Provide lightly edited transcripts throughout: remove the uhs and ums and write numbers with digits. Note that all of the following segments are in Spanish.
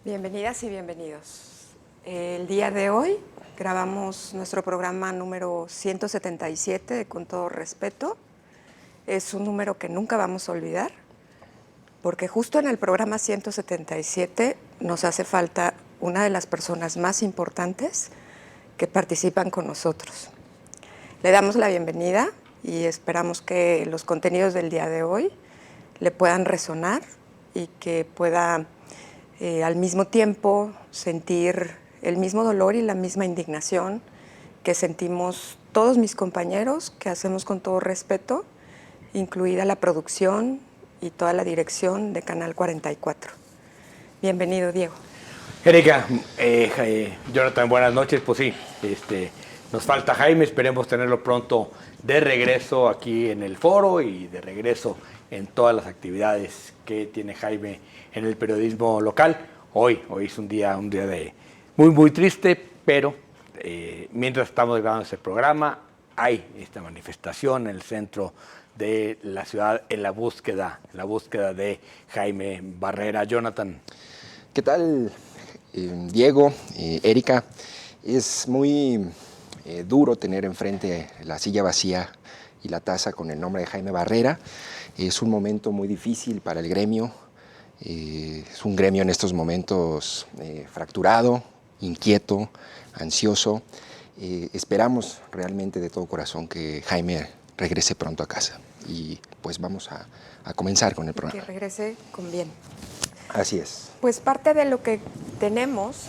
Bienvenidas y bienvenidos. El día de hoy grabamos nuestro programa número 177 de Con Todo Respeto. Es un número que nunca vamos a olvidar, porque justo en el programa 177 nos hace falta una de las personas más importantes que participan con nosotros. Le damos la bienvenida y esperamos que los contenidos del día de hoy le puedan resonar y que pueda al mismo tiempo sentir el mismo dolor y la misma indignación que sentimos todos mis compañeros, que hacemos Con Todo Respeto, incluida la producción y toda la dirección de Canal 44. Bienvenido, Diego. Erika, Jonathan, buenas noches. Pues sí, nos falta Jaime, esperemos tenerlo pronto de regreso aquí en el foro y de regreso en todas las actividades que tiene Jaime en el periodismo local. Hoy es un día de muy triste, pero mientras estamos grabando este programa, hay esta manifestación en el centro de la ciudad en la búsqueda de Jaime Barrera. Jonathan. ¿Qué tal, Diego, Erika? Es muy duro tener enfrente la silla vacía y la taza con el nombre de Jaime Barrera. Es un momento muy difícil para el gremio. Es un gremio en estos momentos fracturado, inquieto, ansioso. Esperamos realmente de todo corazón que Jaime regrese pronto a casa. Y pues vamos a comenzar con el programa. Que regrese con bien. Así es. Pues parte de lo que tenemos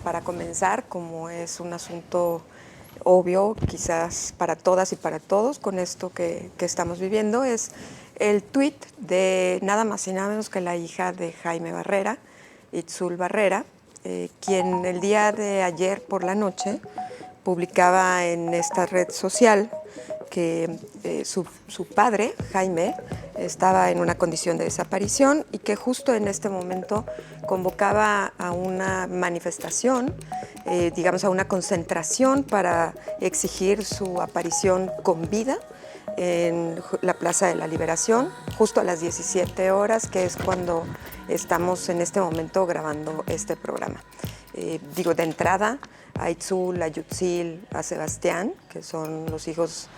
para comenzar, como es un asunto obvio, quizás para todas y para todos, con esto que estamos viviendo, es el tuit de nada más y nada menos que la hija de Jaime Barrera, Itzul Barrera, quien el día de ayer por la noche publicaba en esta red social que su padre, Jaime, estaba en una condición de desaparición y que justo en este momento convocaba a una manifestación, digamos a una concentración para exigir su aparición con vida en la Plaza de la Liberación, justo a las 17 horas, que es cuando estamos en este momento grabando este programa. Digo, de entrada, a Itzul, a Yutzil, a Sebastián, que son los hijos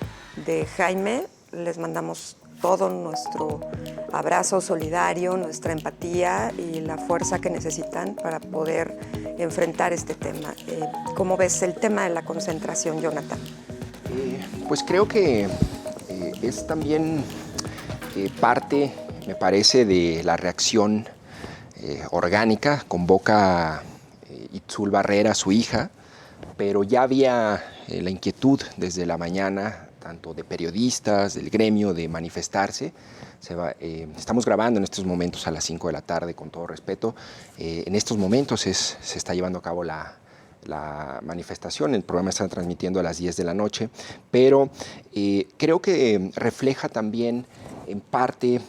de Jaime, les mandamos todo nuestro abrazo solidario, nuestra empatía y la fuerza que necesitan para poder enfrentar este tema. ¿Cómo ves el tema de la concentración, Jonathan? Pues creo que es también parte, me parece, de la reacción orgánica. Convoca Itzul Barrera, su hija, pero ya había la inquietud desde la mañana, tanto de periodistas, del gremio, de manifestarse. Estamos grabando en estos momentos a las 5 de la tarde, Con Todo Respeto. En estos momentos se está llevando a cabo la manifestación. El programa está transmitiendo a las 10 de la noche, pero creo que refleja también en parte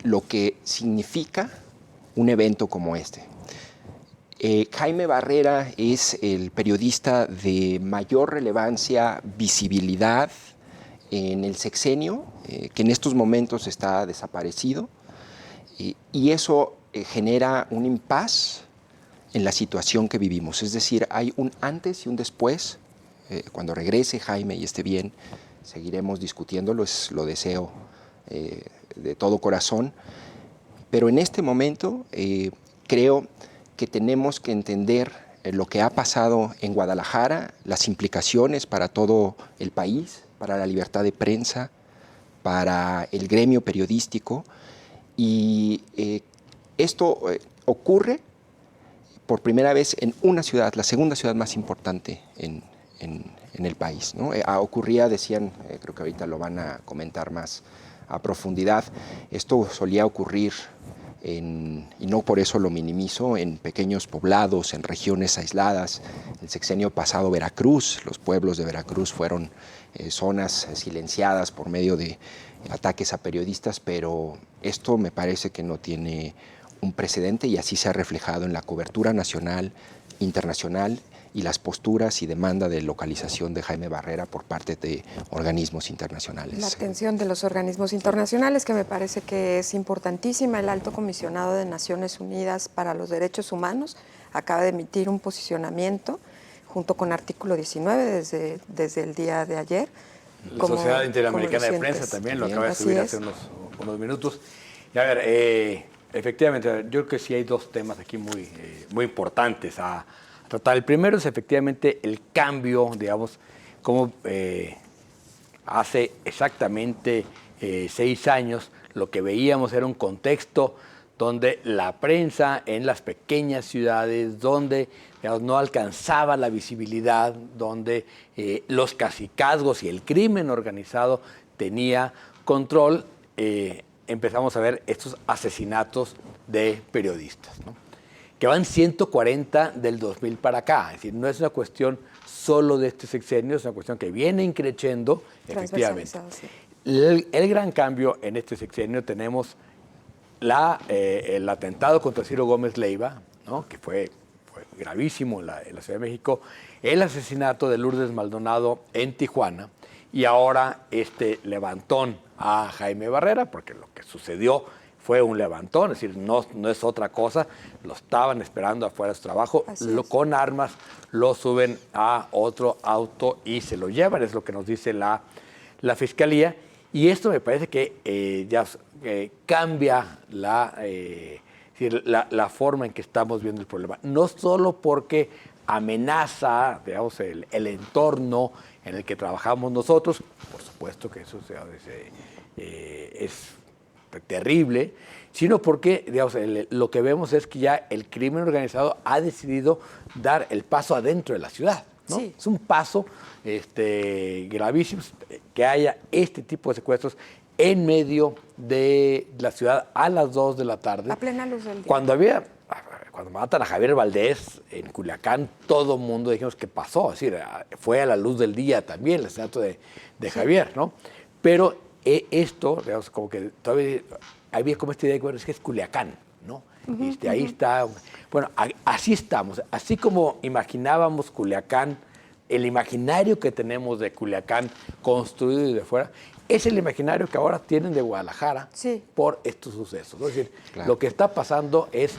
lo que significa un evento como este. Jaime Barrera es el periodista de mayor relevancia, visibilidad en el sexenio, que en estos momentos está desaparecido, y eso genera un impas en la situación que vivimos. Es decir, hay un antes y un después. Cuando regrese Jaime y esté bien, seguiremos discutiéndolo, lo deseo de todo corazón, pero en este momento creo que tenemos que entender lo que ha pasado en Guadalajara, las implicaciones para todo el país, para la libertad de prensa, para el gremio periodístico, y esto ocurre por primera vez en una ciudad, la segunda ciudad más importante en el país, ¿no? Ocurría, decían, creo que ahorita lo van a comentar más a profundidad, esto solía ocurrir y no por eso lo minimizo, en pequeños poblados, en regiones aisladas. El sexenio pasado, Veracruz, los pueblos de Veracruz fueron zonas silenciadas por medio de ataques a periodistas, pero esto me parece que no tiene un precedente y así se ha reflejado en la cobertura nacional, internacional y las posturas y demanda de localización de Jaime Barrera por parte de organismos internacionales. La atención de los organismos internacionales, que me parece que es importantísima. El Alto Comisionado de Naciones Unidas para los Derechos Humanos acaba de emitir un posicionamiento junto con artículo 19 desde el día de ayer. La Sociedad Interamericana de Prensa también lo acaba de subir hace unos minutos. Y a ver, efectivamente, yo creo que sí hay dos temas aquí muy importantes a tratar. El primero es efectivamente el cambio, digamos, como hace exactamente 6 años lo que veíamos era un contexto donde la prensa en las pequeñas ciudades, donde digamos, no alcanzaba la visibilidad, donde los cacicazgos y el crimen organizado tenía control, empezamos a ver estos asesinatos de periodistas, ¿no? Que van 140 del 2000 para acá. Es decir, no es una cuestión solo de este sexenio, es una cuestión que viene increciendo, efectivamente. Sí. El gran cambio en este sexenio tenemos el atentado contra Ciro Gómez Leiva, ¿no? Que fue gravísimo en la Ciudad de México, el asesinato de Lourdes Maldonado en Tijuana y ahora este levantón a Jaime Barrera, porque lo que sucedió fue un levantón, es decir, no es otra cosa, lo estaban esperando afuera de su trabajo, con armas lo suben a otro auto y se lo llevan, es lo que nos dice la Fiscalía, y esto me parece que ya cambia la forma en que estamos viendo el problema, no solo porque amenaza, digamos, el entorno en el que trabajamos nosotros, por supuesto que eso es terrible, sino porque digamos, lo que vemos es que ya el crimen organizado ha decidido dar el paso adentro de la ciudad, ¿no? Sí. Es un paso gravísimo que haya este tipo de secuestros en medio de la ciudad a las 2 de la tarde. A plena luz del día. Cuando matan a Javier Valdés en Culiacán, todo el mundo dijimos qué pasó, es decir, fue a la luz del día también el asesinato de Javier, ¿no? Pero esto, digamos, como que todavía había como esta idea de que bueno, es Culiacán, ¿no? Ahí está. Bueno, así estamos. Así como imaginábamos Culiacán, el imaginario que tenemos de Culiacán construido desde fuera, es el imaginario que ahora tienen de Guadalajara por estos sucesos, ¿no? Es decir, lo que está pasando es,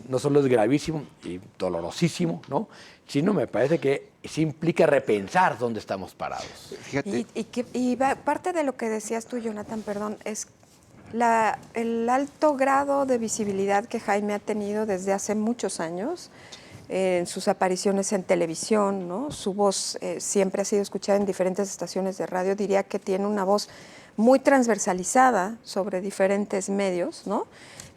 no solo es gravísimo y dolorosísimo, ¿no? Sino me parece que sí implica repensar dónde estamos parados. Fíjate. Parte de lo que decías tú, Jonathan, perdón, es el alto grado de visibilidad que Jaime ha tenido desde hace muchos años en sus apariciones en televisión, ¿no? Su voz siempre ha sido escuchada en diferentes estaciones de radio. Diría que tiene una voz muy transversalizada sobre diferentes medios, ¿no?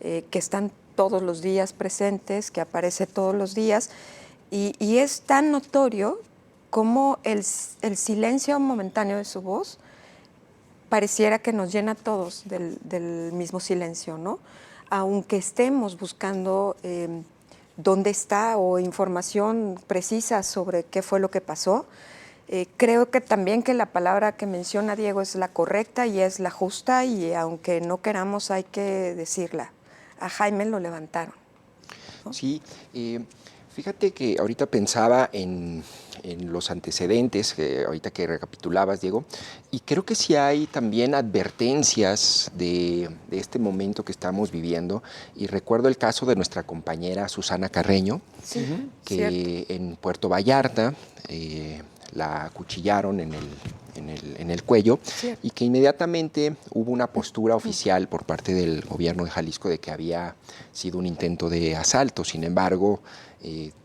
Que están todos los días presentes, que aparece todos los días. Y es tan notorio como el silencio momentáneo de su voz pareciera que nos llena a todos del mismo silencio, ¿no? Aunque estemos buscando dónde está o información precisa sobre qué fue lo que pasó, creo que también que la palabra que menciona Diego es la correcta y es la justa, y aunque no queramos hay que decirla. A Jaime lo levantaron, ¿no? Sí, fíjate que ahorita pensaba en los antecedentes, ahorita que recapitulabas, Diego, y creo que sí hay también advertencias de este momento que estamos viviendo, y recuerdo el caso de nuestra compañera Susana Carreño, que en Puerto Vallarta la acuchillaron en el cuello, y que inmediatamente hubo una postura oficial por parte del gobierno de Jalisco de que había sido un intento de asalto. Sin embargo,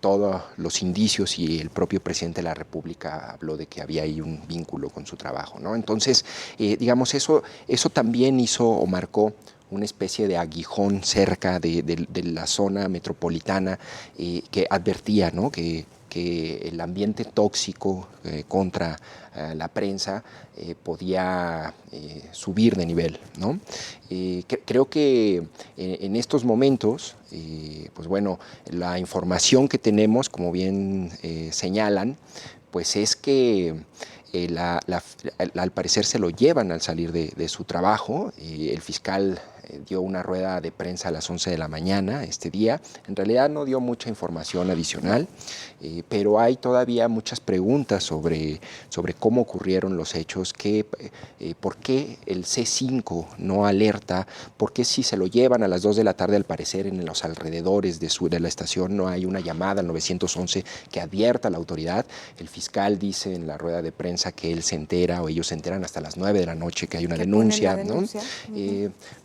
todos los indicios y el propio presidente de la República habló de que había ahí un vínculo con su trabajo, ¿no? Entonces, digamos, eso también hizo o marcó una especie de aguijón cerca de la zona metropolitana que advertía, ¿no? que el ambiente tóxico contra la prensa podía subir de nivel, ¿no? Creo que en estos momentos, pues bueno, la información que tenemos, como bien señalan, pues es que al parecer se lo llevan al salir de su trabajo. El fiscal dio una rueda de prensa a las 11 de la mañana este día. En realidad no dio mucha información adicional, pero hay todavía muchas preguntas sobre cómo ocurrieron los hechos, por qué el C5 no alerta, por qué si se lo llevan a las 2 de la tarde, al parecer en los alrededores de la estación no hay una llamada al 911 que advierta a la autoridad. El fiscal dice en la rueda de prensa que él se entera o ellos se enteran hasta las 9 de la noche que hay una denuncia, ¿no?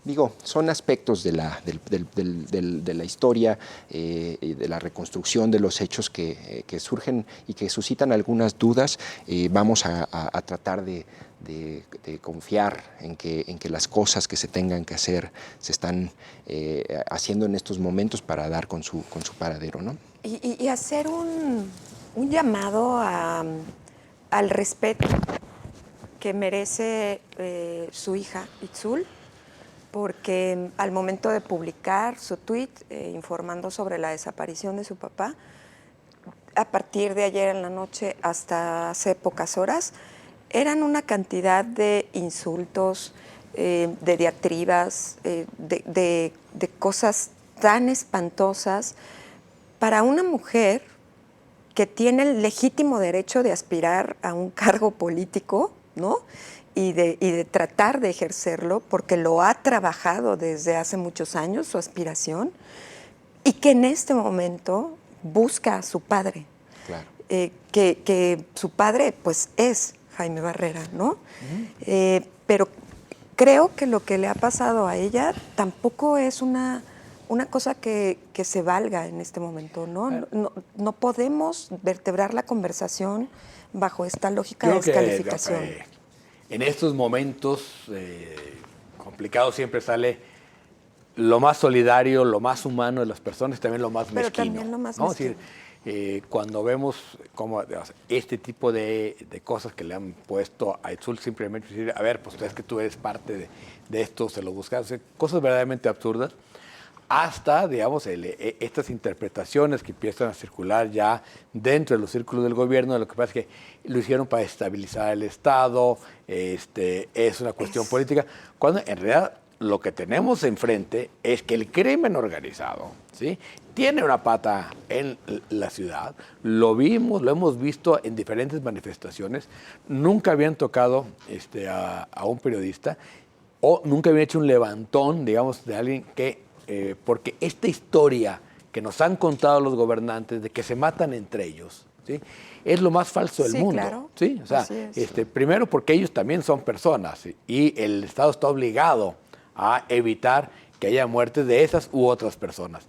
Digo, son aspectos de la historia, de la reconstrucción de los hechos que surgen y que suscitan algunas dudas. Vamos a tratar de confiar en que las cosas que se tengan que hacer se están haciendo en estos momentos para dar con su paradero, ¿no? Y hacer un llamado al respeto que merece su hija Itzul, porque al momento de publicar su tweet informando sobre la desaparición de su papá, a partir de ayer en la noche hasta hace pocas horas, eran una cantidad de insultos, de diatribas, de cosas tan espantosas para una mujer que tiene el legítimo derecho de aspirar a un cargo político, ¿no? Y de tratar de ejercerlo, porque lo ha trabajado desde hace muchos años, su aspiración, y que en este momento busca a su padre. Claro. Que su padre, pues, es Jaime Barrera, ¿no? Pero creo que lo que le ha pasado a ella tampoco es una cosa que se valga en este momento, ¿no? No podemos vertebrar la conversación bajo esta lógica de descalificación. En estos momentos complicados siempre sale lo más solidario, lo más humano de las personas y también lo más mezquino. Pero también lo más ¿no? mezquino. Es decir, cuando vemos como este tipo de cosas que le han puesto a Itzul, simplemente decir, a ver, pues es que tú eres parte de esto, se lo buscas, cosas verdaderamente absurdas, hasta, digamos, estas interpretaciones que empiezan a circular ya dentro de los círculos del gobierno, de lo que pasa es que lo hicieron para estabilizar el Estado, es una cuestión política, cuando en realidad lo que tenemos enfrente es que el crimen organizado, ¿sí?, tiene una pata en la ciudad, lo hemos visto en diferentes manifestaciones, nunca habían tocado a un periodista o nunca habían hecho un levantón, digamos, de alguien que, porque esta historia que nos han contado los gobernantes de que se matan entre ellos, ¿sí?, es lo más falso del mundo. Claro. ¿Sí? O sea, primero porque ellos también son personas y el Estado está obligado a evitar que haya muertes de esas u otras personas.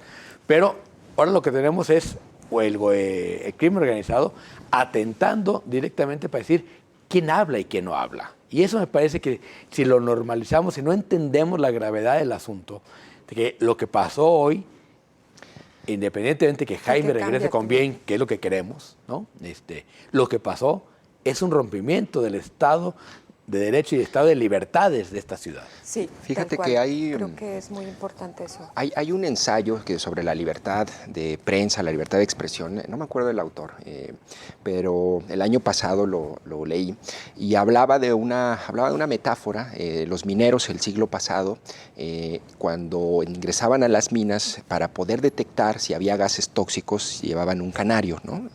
Pero ahora lo que tenemos es el crimen organizado atentando directamente para decir quién habla y quién no habla. Y eso me parece que si lo normalizamos, si no entendemos la gravedad del asunto, de que lo que pasó hoy, independientemente de que Jaime regrese con bien, que es lo que queremos, ¿no? Lo que pasó es un rompimiento del Estado de Derecho y Estado de libertades de esta ciudad. Sí, fíjate tal que cual. hay... Creo que es muy importante eso. Hay un ensayo sobre la libertad de prensa, la libertad de expresión, no me acuerdo del autor, pero el año pasado lo leí y hablaba de una metáfora, los mineros el siglo pasado, cuando ingresaban a las minas para poder detectar si había gases tóxicos, llevaban un canario, ¿no?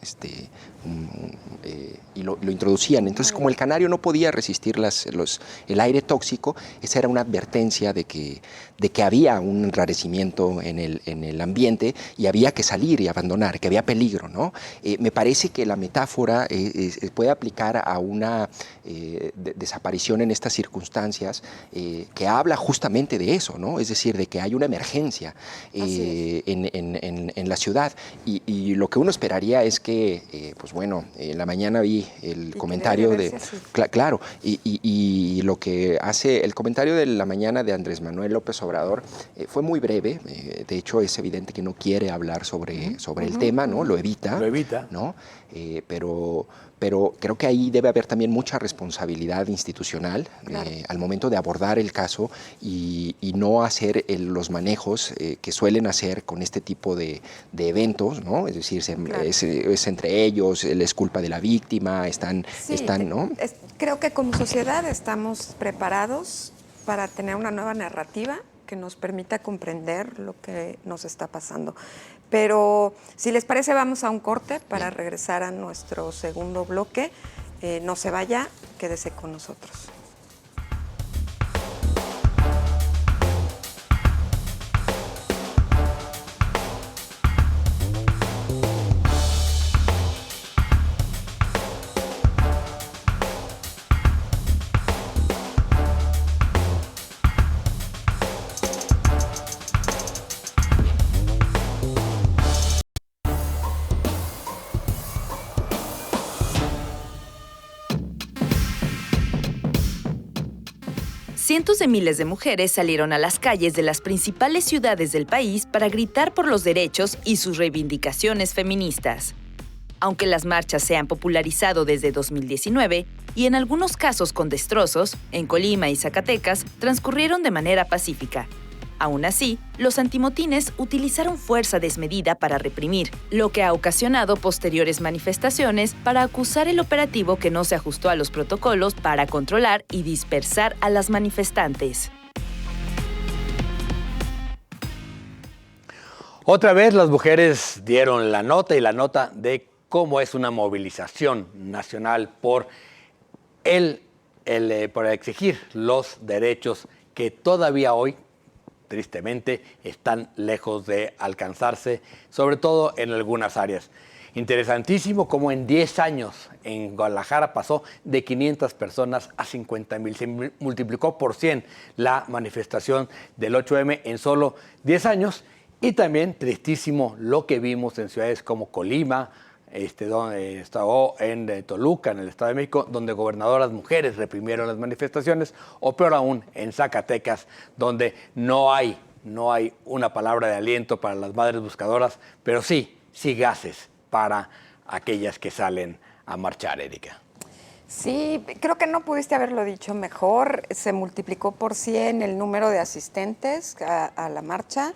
Y lo introducían. Entonces, como el canario no podía resistir el aire tóxico, esa era una advertencia de que había un enrarecimiento en el ambiente y había que salir y abandonar, que había peligro, ¿no? Me parece que la metáfora puede aplicar a una desaparición en estas circunstancias que habla justamente de eso, ¿no? Es decir, de que hay una emergencia en la ciudad y lo que uno esperaría es que, pues bueno, en la mañana vi el comentario de... Claro, y lo que hace el comentario de la mañana de Andrés Manuel López Obrador fue muy breve, de hecho es evidente que no quiere hablar sobre el tema, ¿no? Lo evita. ¿No? Pero creo que ahí debe haber también mucha responsabilidad institucional al momento de abordar el caso y no hacer los manejos que suelen hacer con este tipo de eventos, ¿no? Es decir, es entre ellos, es culpa de la víctima, están ¿no? Creo que como sociedad estamos preparados para tener una nueva narrativa que nos permita comprender lo que nos está pasando. Pero si les parece, vamos a un corte para regresar a nuestro segundo bloque. No se vaya, quédese con nosotros. Cientos de miles de mujeres salieron a las calles de las principales ciudades del país para gritar por los derechos y sus reivindicaciones feministas. Aunque las marchas se han popularizado desde 2019 y en algunos casos con destrozos, en Colima y Zacatecas transcurrieron de manera pacífica. Aún así, los antimotines utilizaron fuerza desmedida para reprimir, lo que ha ocasionado posteriores manifestaciones para acusar el operativo que no se ajustó a los protocolos para controlar y dispersar a las manifestantes. Otra vez las mujeres dieron la nota y la nota de cómo es una movilización nacional por exigir los derechos que todavía hoy, tristemente, están lejos de alcanzarse, sobre todo en algunas áreas. Interesantísimo cómo en 10 años en Guadalajara pasó de 500 personas a 50,000. Se multiplicó por 100 la manifestación del 8M en solo 10 años. Y también tristísimo lo que vimos en ciudades como Colima, donde estaba en Toluca, en el Estado de México, donde gobernadoras mujeres reprimieron las manifestaciones, o peor aún, en Zacatecas, donde no hay una palabra de aliento para las madres buscadoras, pero sí gases para aquellas que salen a marchar, Erika. Sí, creo que no pudiste haberlo dicho mejor. Se multiplicó por 100 el número de asistentes a la marcha.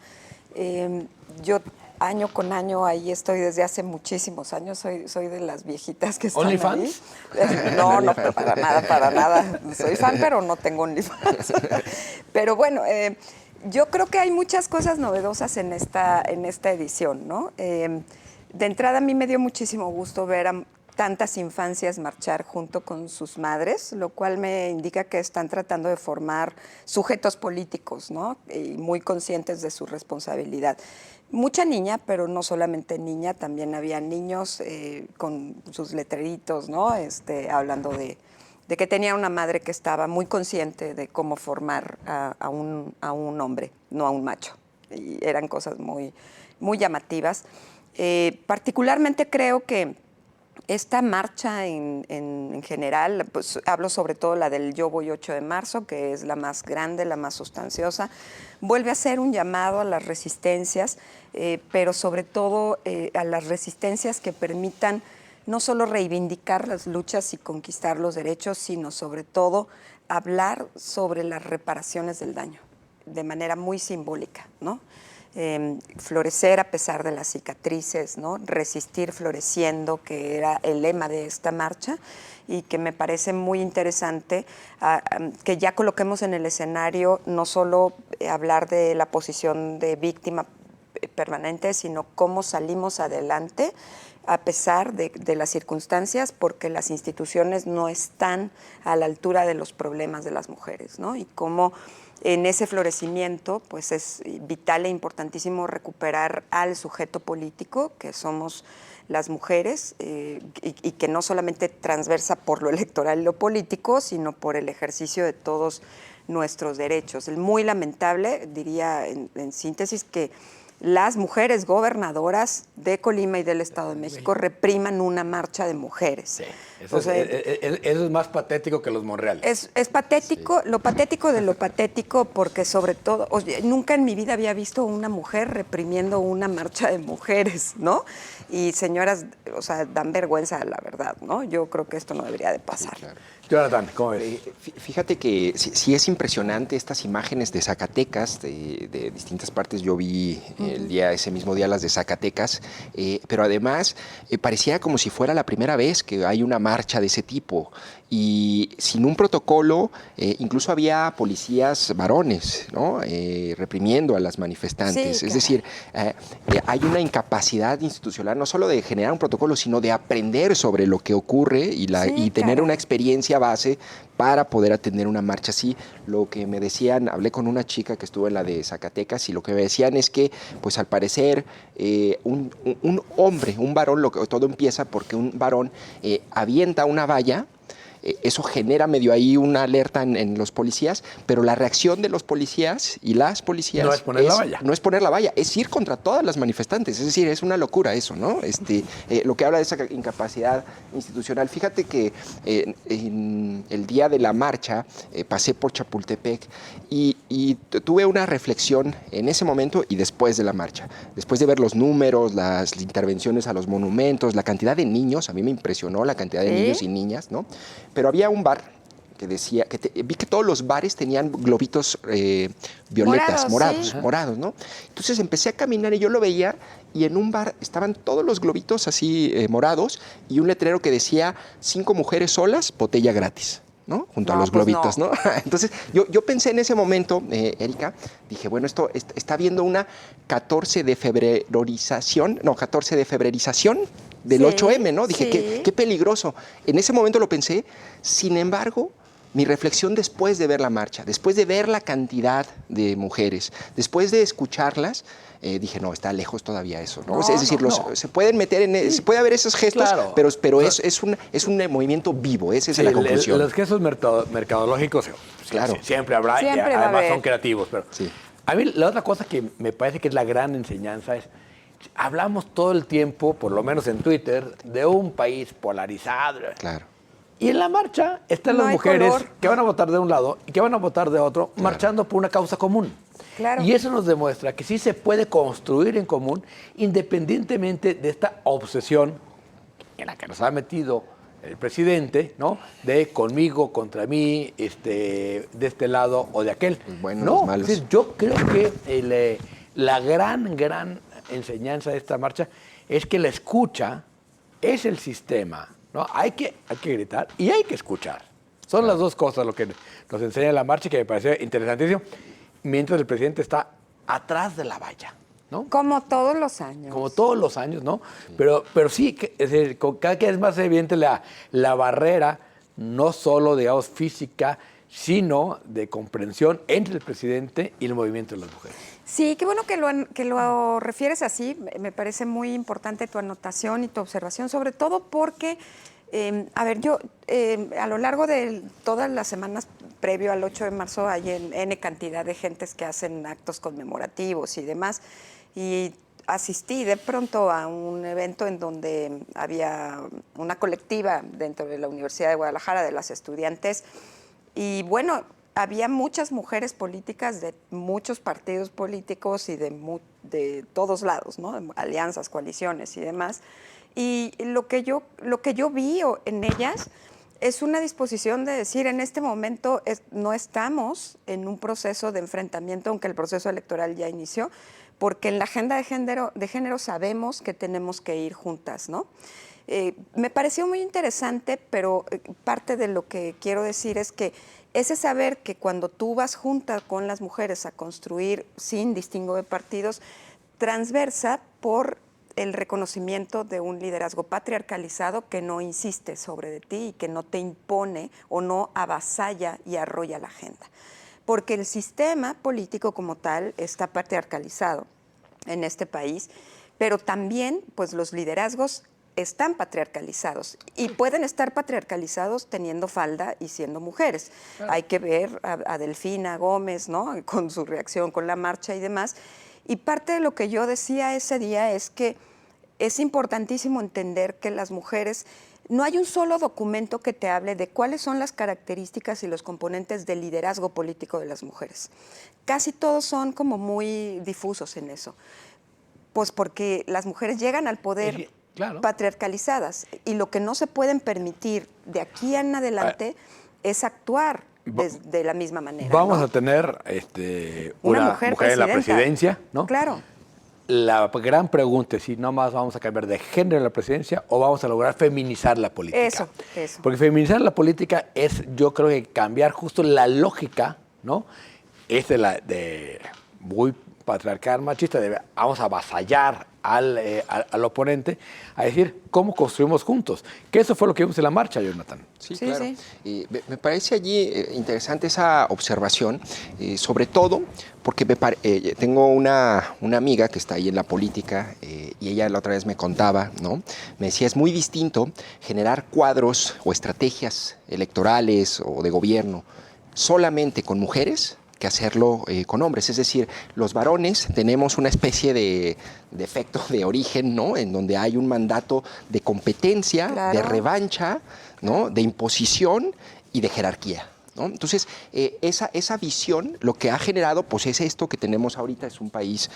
Yo año con año ahí estoy desde hace muchísimos años, soy de las viejitas que están ¿OnlyFans? Ahí. No, para nada. Soy fan, pero no tengo OnlyFans. Pero bueno, yo creo que hay muchas cosas novedosas en esta edición, ¿no? De entrada, a mí me dio muchísimo gusto ver a tantas infancias marchar junto con sus madres, lo cual me indica que están tratando de formar sujetos políticos, ¿no? Y muy conscientes de su responsabilidad. Mucha niña, pero no solamente niña, también había niños con sus letreritos, ¿no? Hablando de que tenía una madre que estaba muy consciente de cómo formar a un hombre, no a un macho. Y eran cosas muy, muy llamativas. Particularmente creo que esta marcha en general, pues hablo sobre todo la del Yo Voy 8 de marzo, que es la más grande, la más sustanciosa, vuelve a ser un llamado a las resistencias, pero sobre todo a las resistencias que permitan no solo reivindicar las luchas y conquistar los derechos, sino sobre todo hablar sobre las reparaciones del daño, de manera muy simbólica, ¿no? Florecer a pesar de las cicatrices, ¿no? Resistir floreciendo, que era el lema de esta marcha, y que me parece muy interesante que ya coloquemos en el escenario no solo hablar de la posición de víctima permanente, sino cómo salimos adelante a pesar de las circunstancias, porque las instituciones no están a la altura de los problemas de las mujeres, ¿no? Y cómo en ese florecimiento pues es vital e importantísimo recuperar al sujeto político, que somos las mujeres, y que no solamente transversa por lo electoral y lo político, sino por el ejercicio de todos nuestros derechos. Es muy lamentable, diría en síntesis, que las mujeres gobernadoras de Colima y del Estado de México repriman una marcha de mujeres. Sí, eso es más patético que los Monreales. Es patético, sí. Lo patético de lo patético, porque sobre todo, nunca en mi vida había visto una mujer reprimiendo una marcha de mujeres, ¿no? Y señoras, dan vergüenza, la verdad, ¿no? Yo creo que esto no debería de pasar. Sí, claro. Jonathan, ¿cómo ves? Fíjate que sí es impresionante estas imágenes de Zacatecas, de distintas partes. Yo vi ese mismo día las de Zacatecas, pero además parecía como si fuera la primera vez que hay una marcha de ese tipo y sin un protocolo, incluso había policías varones, ¿no? Reprimiendo a las manifestantes. Sí, es decir, hay una incapacidad institucional no solo de generar un protocolo, sino de aprender sobre lo que ocurre y tener una experiencia base para poder atender una marcha así. Lo que me decían, hablé con una chica que estuvo en la de Zacatecas y lo que me decían es que, pues al parecer, un hombre, un varón, todo empieza porque un varón avienta una valla. Eso genera medio ahí una alerta en los policías, pero la reacción de los policías y las policías no es poner la valla. No es poner la valla, es ir contra todas las manifestantes. Es decir, es una locura eso, ¿no? Lo que habla de esa incapacidad institucional. Fíjate que en el día de la marcha pasé por Chapultepec y tuve una reflexión en ese momento y después de la marcha. Después de ver los números, las intervenciones a los monumentos, la cantidad de niños, a mí me impresionó la cantidad de niños y niñas, ¿no? Pero había un bar que decía, vi que todos los bares tenían globitos violetas, morados, ¿no? Entonces empecé a caminar y yo lo veía y en un bar estaban todos los globitos así morados y un letrero que decía 5 mujeres solas, botella gratis, ¿no? Junto a los globitos, ¿no? Entonces yo pensé en ese momento, Erika, dije, bueno, esto está habiendo una 14 de febrerización del 8M, ¿no? Dije, qué peligroso. En ese momento lo pensé, sin embargo, mi reflexión después de ver la marcha, después de ver la cantidad de mujeres, después de escucharlas, dije, no, está lejos todavía eso, ¿no? Es decir, se pueden meter se puede haber esos gestos, claro, pero es un movimiento vivo, esa es la conclusión. Los gestos mercadológicos, claro, siempre habrá, siempre además son creativos, pero a mí la otra cosa que me parece que es la gran enseñanza es, hablamos todo el tiempo, por lo menos en Twitter, de un país polarizado. Claro. Y en la marcha están las mujeres que van a votar de un lado y que van a votar de otro, marchando por una causa común. Claro. Y eso nos demuestra que sí se puede construir en común, independientemente de esta obsesión en la que nos ha metido el presidente, ¿no? De conmigo, contra mí, de este lado o de aquel. Los buenos, los malos. Es decir, yo creo que la gran enseñanza de esta marcha es que la escucha es el sistema, ¿no? Hay que gritar y hay que escuchar. Son las dos cosas lo que nos enseña la marcha, que me parece interesantísimo, mientras el presidente está atrás de la valla, ¿no? Como todos los años. Como todos los años, ¿no? Pero sí, es decir, cada vez es más evidente la barrera, no solo, digamos, física, sino de comprensión entre el presidente y el movimiento de las mujeres. Sí, qué bueno que lo refieres así. Me parece muy importante tu anotación y tu observación, sobre todo porque, yo a lo largo de todas las semanas previo al 8 de marzo hay N cantidad de gentes que hacen actos conmemorativos y demás, y asistí de pronto a un evento en donde había una colectiva dentro de la Universidad de Guadalajara de las estudiantes, y bueno, había muchas mujeres políticas de muchos partidos políticos y de todos lados, ¿no? Alianzas, coaliciones y demás. Y lo que yo vi en ellas es una disposición de decir, en este momento no estamos en un proceso de enfrentamiento, aunque el proceso electoral ya inició, porque en la agenda de género sabemos que tenemos que ir juntas, ¿no? Me pareció muy interesante, pero parte de lo que quiero decir es que ese saber que cuando tú vas junta con las mujeres a construir sin distingo de partidos, transversa por el reconocimiento de un liderazgo patriarcalizado que no insiste sobre de ti y que no te impone o no avasalla y arrolla la agenda. Porque el sistema político como tal está patriarcalizado en este país, pero también pues, los liderazgos están patriarcalizados y pueden estar patriarcalizados teniendo falda y siendo mujeres. Claro. Hay que ver a Delfina Gómez, ¿no? Con su reacción con la marcha y demás. Y parte de lo que yo decía ese día es que es importantísimo entender que las mujeres, no hay un solo documento que te hable de cuáles son las características y los componentes del liderazgo político de las mujeres. Casi todos son como muy difusos en eso. Pues porque las mujeres llegan al poder patriarcalizadas y lo que no se pueden permitir de aquí en adelante es actuar de la misma manera. Vamos ¿no? a tener una mujer en la presidencia, ¿no? Claro. la gran pregunta es si no más vamos a cambiar de género en la presidencia o vamos a lograr feminizar la política. Eso. Porque feminizar la política es, yo creo que cambiar justo la lógica, ¿no? Es de muy patriarcal, machista, vamos a avasallar al oponente, a decir cómo construimos juntos. Que eso fue lo que vimos en la marcha, Jonathan. Sí, Sí, claro. sí. Me parece allí interesante esa observación, sobre todo porque tengo una amiga que está ahí en la política y ella la otra vez me contaba, ¿no? Me decía, es muy distinto generar cuadros o estrategias electorales o de gobierno solamente con mujeres que hacerlo con hombres. Es decir, los varones tenemos una especie de efecto de origen, ¿no? En donde hay un mandato de competencia, Claro. de revancha, ¿no? De imposición y de jerarquía, ¿no? Entonces, esa visión lo que ha generado pues es esto que tenemos ahorita, es un país,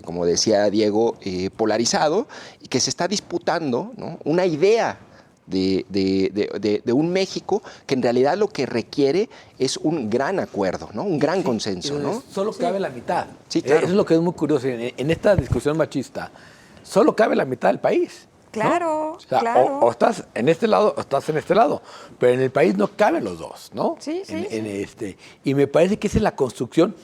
como decía Diego, polarizado y que se está disputando, ¿no? Una idea de un México que en realidad lo que requiere es un gran acuerdo, ¿no? Un gran consenso, ¿no? Solo cabe la mitad. Sí, claro. Eso es lo que es muy curioso. En esta discusión machista, solo cabe la mitad del país. Claro, ¿no? O sea, claro. o estás en este lado o estás en este lado. Pero en el país no caben los dos, ¿no? Sí, sí, Y me parece que esa es la construcción.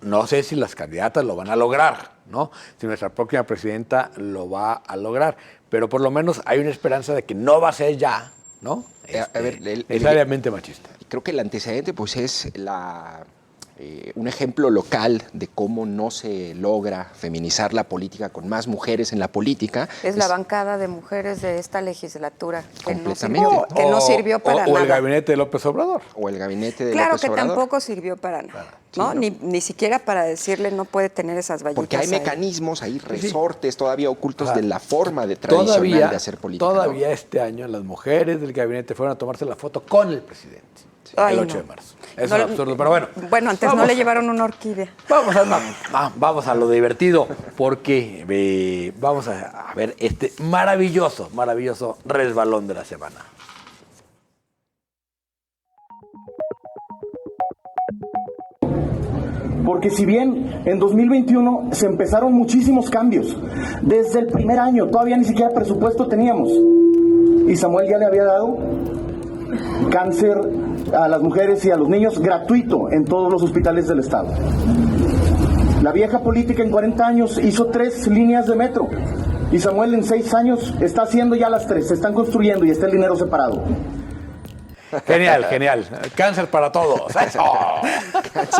No sé si las candidatas lo van a lograr, ¿no? Si nuestra próxima presidenta lo va a lograr, pero por lo menos hay una esperanza de que no va a ser ya, ¿no? A ver, necesariamente machista. Creo que el antecedente pues es un ejemplo local de cómo no se logra feminizar la política con más mujeres en la política. Es la bancada de mujeres de esta legislatura que no Completamente. sirvió para o nada. el gabinete de López Obrador. O el gabinete de Claro López que Obrador. tampoco sirvió para nada, ¿no? Ni siquiera para decirle no puede tener esas vallitas. Porque hay ahí. mecanismos, hay resortes todavía ocultos de la forma de tradicional de hacer política. Todavía ¿no? este año las mujeres del gabinete fueron a tomarse la foto con el presidente. Ay, el 8 no. de marzo. Es un absurdo, pero bueno. Bueno, antes no le llevaron una orquídea. Vamos a lo divertido, porque vamos a ver este maravilloso resbalón de la semana. Porque si bien en 2021 se empezaron muchísimos cambios, desde el primer año todavía ni siquiera presupuesto teníamos, y Samuel ya le había dado cáncer a las mujeres y a los niños gratuito en todos los hospitales del estado. La vieja política en 40 años hizo 3 líneas de metro y Samuel en 6 años está haciendo ya las 3, se están construyendo y está el dinero separado. Genial. Cáncer para todos. ¡Eso!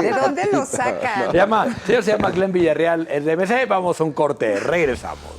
¿De dónde lo sacan? Se llama Glenn Villarreal, es de MC. Vamos a un corte, regresamos.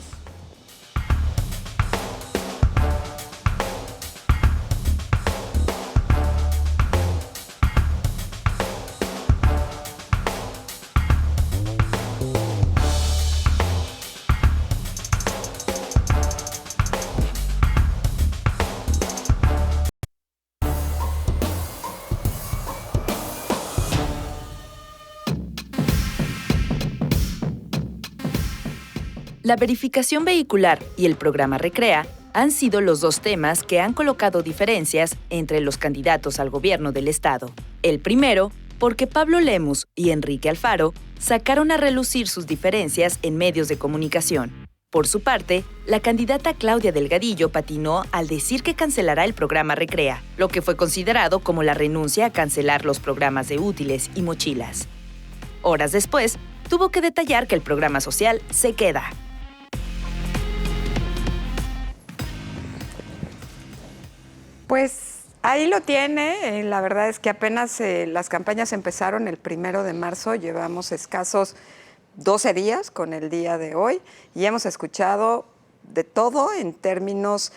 La verificación vehicular y el programa Recrea han sido los dos temas que han colocado diferencias entre los candidatos al gobierno del Estado. El primero, porque Pablo Lemus y Enrique Alfaro sacaron a relucir sus diferencias en medios de comunicación. Por su parte, la candidata Claudia Delgadillo patinó al decir que cancelará el programa Recrea, lo que fue considerado como la renuncia a cancelar los programas de útiles y mochilas. Horas después, tuvo que detallar que el programa social se queda. Pues ahí lo tiene. La verdad es que apenas las campañas empezaron el 1 de marzo. Llevamos escasos 12 días con el día de hoy y hemos escuchado de todo en términos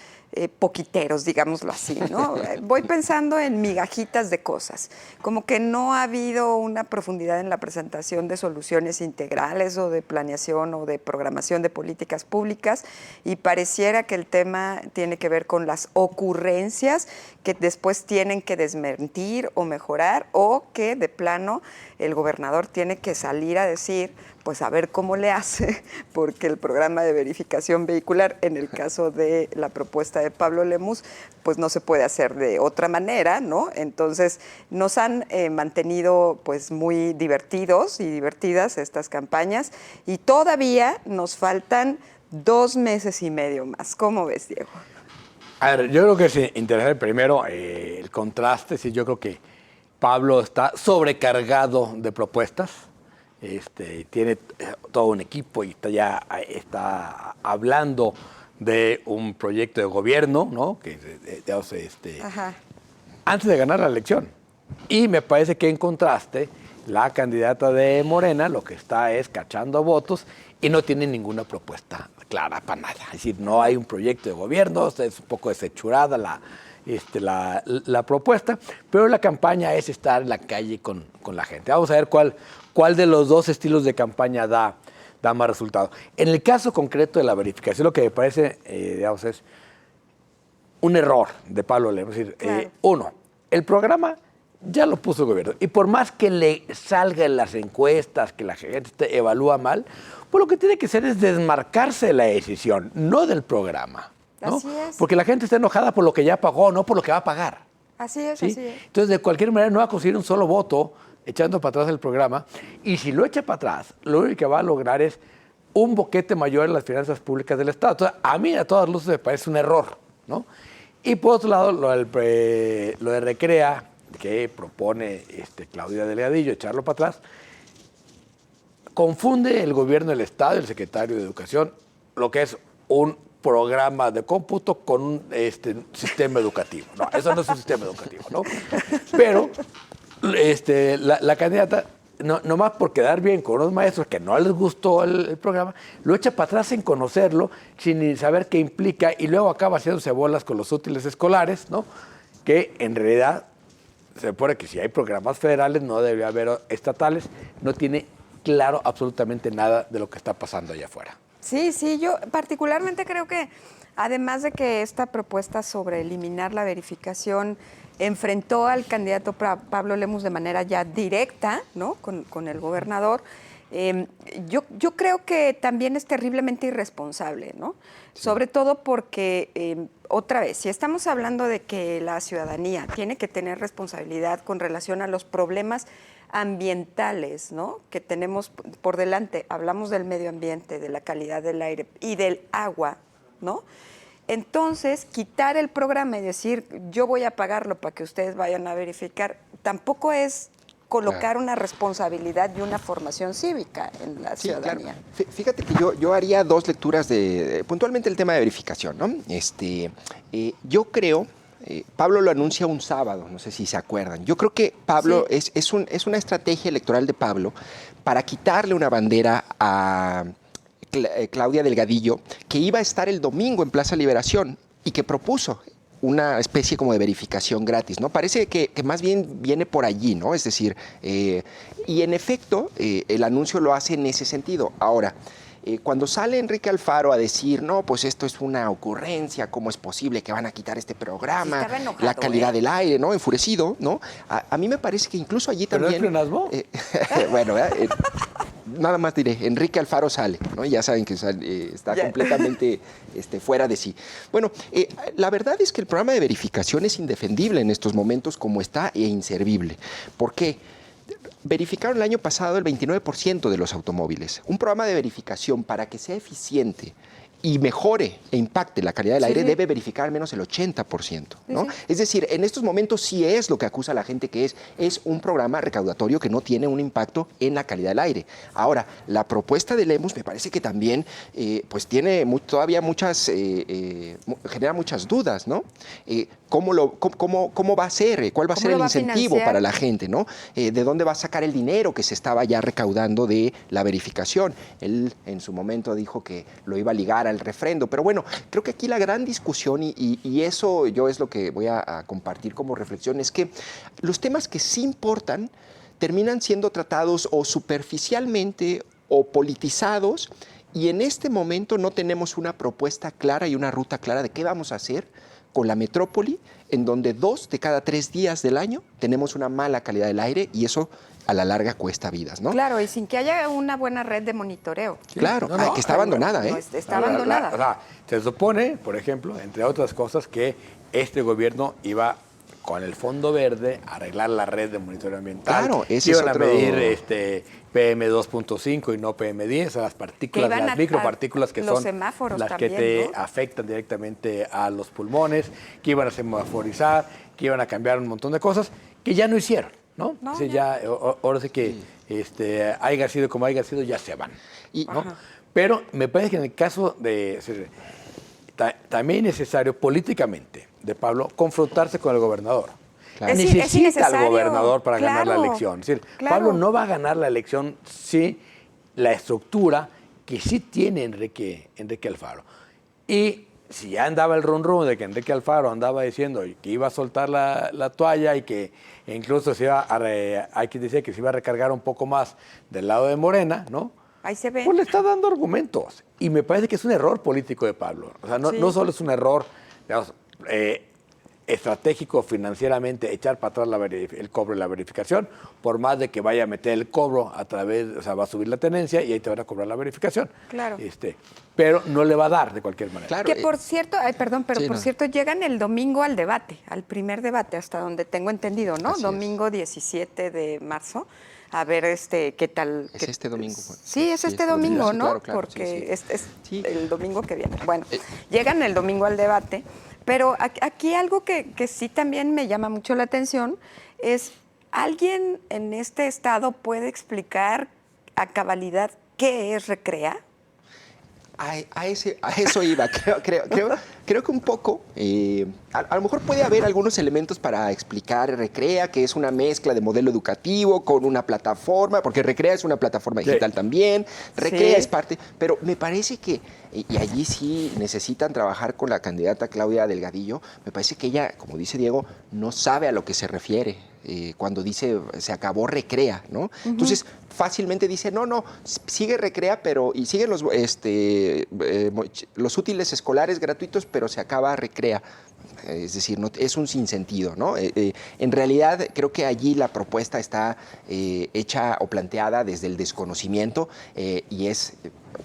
poquiteros, digámoslo así, ¿no? Voy pensando en migajitas de cosas, como que no ha habido una profundidad en la presentación de soluciones integrales o de planeación o de programación de políticas públicas y pareciera que el tema tiene que ver con las ocurrencias que después tienen que desmentir o mejorar o que de plano el gobernador tiene que salir a decir, pues a ver cómo le hace, porque el programa de verificación vehicular, en el caso de la propuesta de Pablo Lemus, pues no se puede hacer de otra manera, ¿no? Entonces nos han mantenido pues muy divertidos y divertidas estas campañas y todavía nos faltan 2 meses y medio más. ¿Cómo ves, Diego? A ver, yo creo que es interesante primero el contraste. Sí, yo creo que Pablo está sobrecargado de propuestas. Tiene todo un equipo y está hablando de un proyecto de gobierno, ¿no? Que antes de ganar la elección. Y me parece que en contraste, la candidata de Morena lo que está es cachando votos y no tiene ninguna propuesta clara para nada. Es decir, no hay un proyecto de gobierno, es un poco desechurada la propuesta, pero la campaña es estar en la calle con la gente. Vamos a ver cuál de los dos estilos de campaña da más resultado. En el caso concreto de la verificación, lo que me parece, es un error de Pablo Lemus. Es decir, claro. Uno, el programa ya lo puso el gobierno. Y por más que le salga en las encuestas, que la gente evalúa mal, pues lo que tiene que hacer es desmarcarse de la decisión, no del programa, ¿no? Así es. Porque la gente está enojada por lo que ya pagó, no por lo que va a pagar. Así es, ¿sí? así es. Entonces, de cualquier manera, no va a conseguir un solo voto echando para atrás el programa. Y si lo echa para atrás, lo único que va a lograr es un boquete mayor en las finanzas públicas del Estado. Entonces, a mí, a todas luces, me parece un error, ¿no? Y por otro lado, lo de Recrea, que propone Claudia Delgadillo, echarlo para atrás, confunde el gobierno del Estado y el secretario de Educación lo que es un programa de cómputo con un sistema educativo. No, eso no es un sistema educativo, ¿no? Pero la candidata, no más por quedar bien con unos maestros que no les gustó el programa, lo echa para atrás sin conocerlo, sin saber qué implica, y luego acaba haciéndose bolas con los útiles escolares, ¿no? Que en realidad se supone que si hay programas federales no debería haber estatales, no tiene claro absolutamente nada de lo que está pasando allá afuera. Sí, yo particularmente creo que además de que esta propuesta sobre eliminar la verificación enfrentó al candidato Pablo Lemus de manera ya directa, ¿no? con el gobernador, yo creo que también es terriblemente irresponsable, ¿no? Sí. Sobre todo porque, otra vez, si estamos hablando de que la ciudadanía tiene que tener responsabilidad con relación a los problemas ambientales, ¿no? que tenemos por delante, hablamos del medio ambiente, de la calidad del aire y del agua, ¿no? Entonces, quitar el programa y decir, yo voy a pagarlo para que ustedes vayan a verificar, tampoco es colocar una responsabilidad y una formación cívica en la ciudadanía. Claro. Fíjate que yo haría dos lecturas puntualmente el tema de verificación, ¿no? Yo creo, Pablo lo anuncia un sábado, no sé si se acuerdan. Yo creo que Pablo sí. es una estrategia electoral de Pablo para quitarle una bandera a Claudia Delgadillo, que iba a estar el domingo en Plaza Liberación y que propuso una especie como de verificación gratis, ¿no? Parece que más bien viene por allí, ¿no? Es decir, y en efecto, el anuncio lo hace en ese sentido. Ahora, cuando sale Enrique Alfaro a decir, no, pues esto es una ocurrencia, ¿cómo es posible que van a quitar este programa? Sí, enojado, la calidad del aire, ¿no? Enfurecido, ¿no? A mí me parece que incluso allí también... ¿Pero es pleonasmo? Bueno, nada más diré, Enrique Alfaro sale, ¿no? Ya saben que está completamente fuera de sí. Bueno, la verdad es que el programa de verificación es indefendible en estos momentos como está e inservible. ¿Por qué? Verificaron el año pasado el 29% de los automóviles. Un programa de verificación para que sea eficiente y mejore e impacte la calidad del aire, debe verificar al menos el 80%, ¿no? Sí. Es decir, en estos momentos sí es lo que acusa la gente que es un programa recaudatorio que no tiene un impacto en la calidad del aire. Ahora, la propuesta de Lemus me parece que también pues tiene todavía genera muchas dudas, ¿no? ¿Cómo va a ser? ¿Cuál va a ser el incentivo para la gente, ¿no? ¿De dónde va a sacar el dinero que se estaba ya recaudando de la verificación? Él en su momento dijo que lo iba a ligar al refrendo, pero bueno, creo que aquí la gran discusión, y eso yo es lo que voy a compartir como reflexión, es que los temas que sí importan terminan siendo tratados o superficialmente o politizados, y en este momento no tenemos una propuesta clara y una ruta clara de qué vamos a hacer con la metrópoli, en donde 2 de cada 3 días del año tenemos una mala calidad del aire y eso a la larga cuesta vidas, ¿no? Claro, y sin que haya una buena red de monitoreo. Claro, que está abandonada, ¿eh? No, está abandonada. O sea, se supone, por ejemplo, entre otras cosas, que este gobierno iba con el Fondo Verde a arreglar la red de monitoreo ambiental. Claro, ese iban es otro... a medir PM2.5 y no PM10, o sea, las partículas, las micropartículas que son las también, que te ¿no? afectan directamente a los pulmones, que iban a semaforizar, que iban a cambiar un montón de cosas que ya no hicieron, ¿no? No, O sea, ahora sí que haya sido como haya sido, ya se van, ¿no? Pero me parece que en el caso de... también es necesario políticamente de Pablo confrontarse con el gobernador. Claro. Necesita al gobernador para ganar la elección. Es decir, claro. Pablo no va a ganar la elección si la estructura que sí tiene Enrique Alfaro. Y si ya andaba el rum de que Enrique Alfaro andaba diciendo que iba a soltar la toalla y que incluso hay quien decía que se iba a recargar un poco más del lado de Morena, ¿no? Ahí se ve. Pues le está dando argumentos. Y me parece que es un error político de Pablo. O sea, no solo es un error, digamos, estratégico financieramente echar para atrás el cobro y la verificación, por más de que vaya a meter el cobro a través, o sea, va a subir la tenencia y ahí te van a cobrar la verificación. Claro. Pero no le va a dar de cualquier manera. Claro, Que por cierto, sí, cierto, llegan el domingo al debate, al primer debate, hasta donde tengo entendido, ¿no? Así domingo 17 de marzo. A ver qué tal. Es este domingo. Sí, es este domingo, sí, ¿no? claro, Porque es Sí. el domingo que viene. Bueno, llegan el domingo al debate, pero aquí algo que sí también me llama mucho la atención es, ¿alguien en este estado puede explicar a cabalidad qué es Recrea? A eso iba, creo que un poco, a lo mejor puede haber algunos elementos para explicar Recrea, que es una mezcla de modelo educativo con una plataforma, porque Recrea es una plataforma digital también, Recrea es parte, pero me parece que, y allí sí necesitan trabajar con la candidata Claudia Delgadillo, me parece que ella, como dice Diego, no sabe a lo que se refiere. Cuando dice se acabó Recrea, ¿no? Entonces fácilmente dice, no, sigue Recrea, y siguen los útiles escolares gratuitos, pero se acaba Recrea. Es decir, no, es un sinsentido, ¿no? En realidad creo que allí la propuesta está hecha o planteada desde el desconocimiento y es...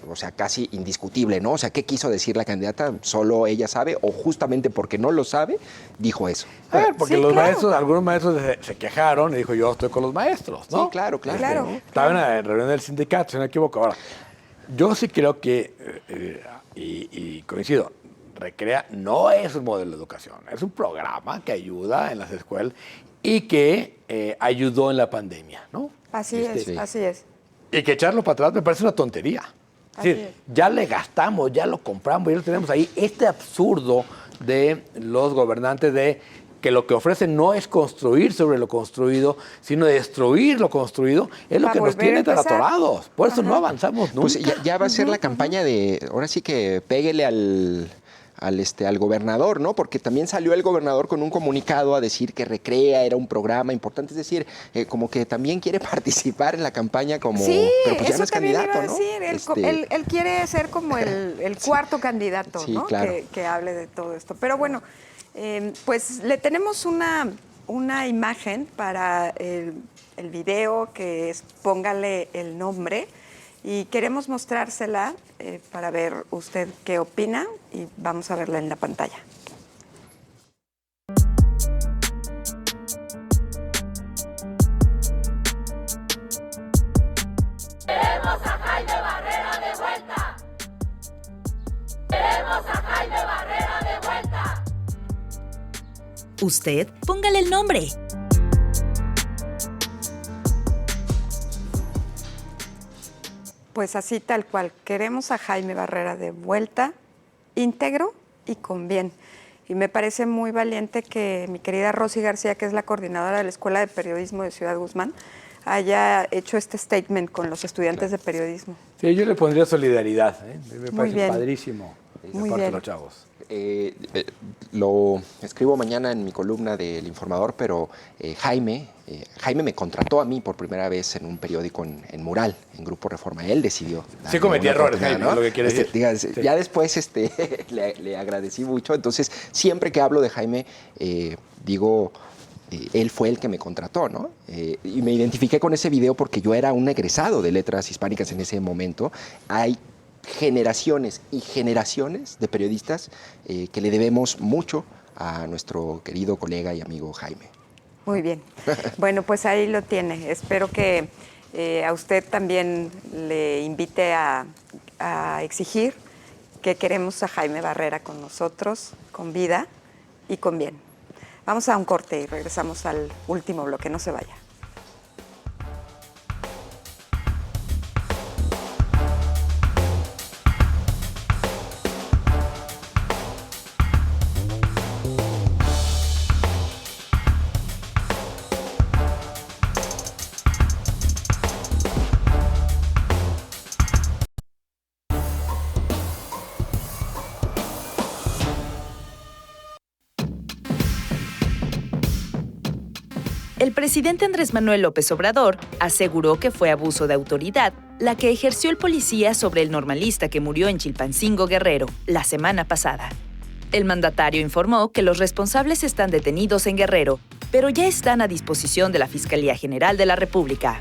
O sea, casi indiscutible, ¿no? O sea, ¿qué quiso decir la candidata? Solo ella sabe, o justamente porque no lo sabe, dijo eso. A ver, porque algunos maestros se quejaron y dijo, yo estoy con los maestros, ¿no? Sí, claro. Estaba en la reunión del sindicato, si no me equivoco. Ahora, yo sí creo que, y coincido, Recrea no es un modelo de educación, es un programa que ayuda en las escuelas y que ayudó en la pandemia, ¿no? Así es. Y que echarlo para atrás me parece una tontería. Es decir, ya le gastamos, ya lo compramos, ya lo tenemos ahí. Este absurdo de los gobernantes de que lo que ofrecen no es construir sobre lo construido, sino destruir lo construido, es lo que nos tiene tan atorados. Por eso no avanzamos nunca. Pues ya va a ser la campaña de, ahora sí que péguele al gobernador, ¿no? Porque también salió el gobernador con un comunicado a decir que Recrea era un programa importante, es decir, como que también quiere participar en la campaña como... Sí, pero pues ya eso no es también candidato, iba a decir. ¿no? Él quiere ser como el cuarto candidato, sí, ¿no? Claro. Que hable de todo esto. Pero bueno, pues le tenemos una imagen para el video que es Póngale el nombre. Y queremos mostrársela para ver usted qué opina y vamos a verla en la pantalla. ¡Queremos a Jaime Barrera de vuelta! ¡Queremos a Jaime Barrera de vuelta! Usted, póngale el nombre. Pues así tal cual, queremos a Jaime Barrera de vuelta, íntegro y con bien. Y me parece muy valiente que mi querida Rosy García, que es la coordinadora de la Escuela de Periodismo de Ciudad Guzmán, haya hecho este statement con los estudiantes de periodismo. Sí, yo le pondría solidaridad, ¿eh? Me Muy parece bien. padrísimo. Muy parte de bien. los chavos. Lo escribo mañana en mi columna del Informador, pero Jaime me contrató a mí por primera vez en un periódico en Mural, en Grupo Reforma. Él decidió. Sí cometí una errores, oportunidad, Jaime, es lo que quiere decir. diga, Sí. Ya después le agradecí mucho. Entonces, siempre que hablo de Jaime, digo... él fue el que me contrató, ¿no? Y me identifiqué con ese video porque yo era un egresado de letras hispánicas en ese momento. Hay generaciones y generaciones de periodistas que le debemos mucho a nuestro querido colega y amigo Jaime. Muy bien. Bueno, pues ahí lo tiene. Espero que a usted también le invite a exigir que queremos a Jaime Barrera con nosotros, con vida y con bien. Vamos a un corte y regresamos al último bloque. No se vaya. El presidente Andrés Manuel López Obrador aseguró que fue abuso de autoridad la que ejerció el policía sobre el normalista que murió en Chilpancingo, Guerrero, la semana pasada. El mandatario informó que los responsables están detenidos en Guerrero, pero ya están a disposición de la Fiscalía General de la República.